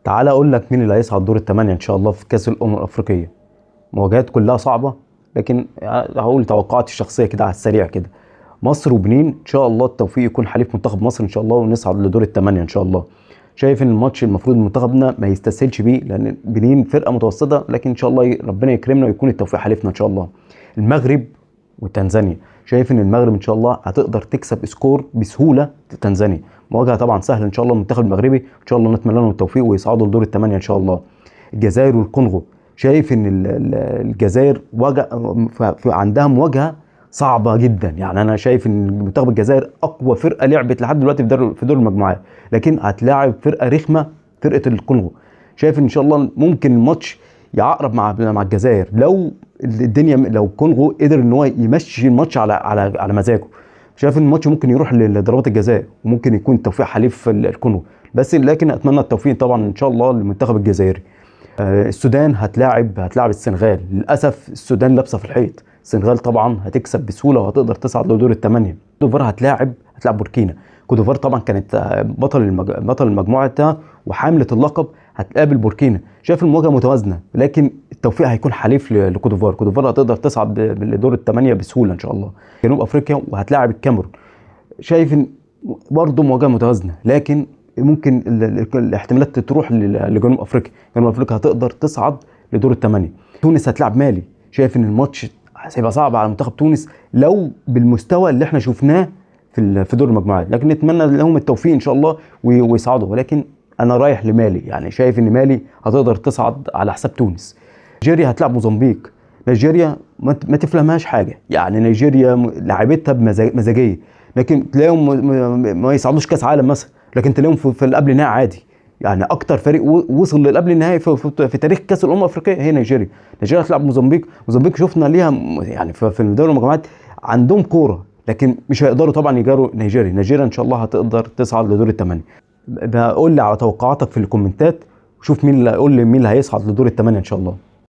تعال اقول لك مين اللي هيصعد دور الثمانية ان شاء الله في كاس الافريقيه. مواجهات كلها صعبه، لكن هقول توقعاتي الشخصيه كده على السريع كده. مصر وبنين ان شاء الله التوفيق يكون حليف منتخب مصر ان شاء الله، ونصعد لدور الثمانية ان شاء الله. شايف ان الماتش المفروض منتخبنا ما يستسهلش بيه، لان بنين فرقه متوسطه، لكن ان شاء الله ربنا يكرمنا ويكون التوفيق حليفنا ان شاء الله. المغرب وتنزانيا، شايف ان المغرب ان شاء الله هتقدر تكسب سكور بسهوله تنزانيا. مواجهه طبعا سهله ان شاء الله، المنتخب المغربي ان شاء الله نتمنى لهم التوفيق ويصعدوا لدور الثمانيه ان شاء الله. الجزائر والكونغو، شايف ان الجزائر عندها مواجهه صعبه جدا. يعني انا شايف ان منتخب الجزائر اقوى فرقه لعبت لحد دلوقتي في دور المجموعات، لكن هتلاعب فرقه رخمه، فرقه الكونغو. شايف ان شاء الله ممكن الماتش يعقرب مع الجزائر، لو الدنيا لو الكونغو قدر ان هو يمشي الماتش على مزاجه. شايف ان الماتش ممكن يروح لضربات الجزاء، وممكن يكون التوفيق حليف الكونغو. بس لكن اتمنى التوفيق طبعا ان شاء الله للمنتخب الجزائري. السودان هتلاعب السنغال. للاسف السودان لابسه في الحيط. السنغال طبعا هتكسب بسهوله وهتقدر تصعد لدور الثمانيه. كوت ديفوار هتلاعب بوركينا. كوت ديفوار طبعا كانت بطل المجموعه ده وحامله اللقب، هتقابل بوركينا. شايف المواجهه متوازنه، لكن التوفيق هيكون حليف لكوت ديفوار. كوت ديفوار هتقدر تصعد لدور الثمانيه بسهوله ان شاء الله. جنوب افريقيا وهتلاعب الكاميرون. شايف ان برضه مواجهه متوازنه، لكن ممكن الاحتمالات تروح لجنوب افريقيا. جنوب افريقيا هتقدر تصعد لدور الثمانيه. تونس هتلعب مالي. شايف ان الماتش هيبقى صعب على منتخب تونس لو بالمستوى اللي احنا شفناه في دور المجموعات، لكن نتمنى لهم التوفيق ان شاء الله ويصعدوا. ولكن انا رايح لمالي، يعني شايف ان مالي هتقدر تصعد على حساب تونس. نيجيريا هتلعب موزمبيق. نيجيريا ما تفهمهاش حاجه، يعني نيجيريا لعبتها بمزاجيه، لكن تلاقيهم ما يصعدوش كاس عالم مثلا، لكن تلاقيهم في القبل نهائي عادي. يعني اكتر فريق وصل للقبل النهائي في تاريخ كاس الامم الافريقيه هي نيجيريا. نيجيريا هتلعب موزمبيق. موزمبيق شفنا ليها يعني في دوري المجموعات عندهم كوره، لكن مش هيقدروا طبعا يجاروا نيجيريا. نيجيريا ان شاء الله هتقدر تصعد لدور الثمانيه. بقول لي على توقعاتك في الكومنتات، وشوف مين اللي هيصعد لدور الثمانيه ان شاء الله.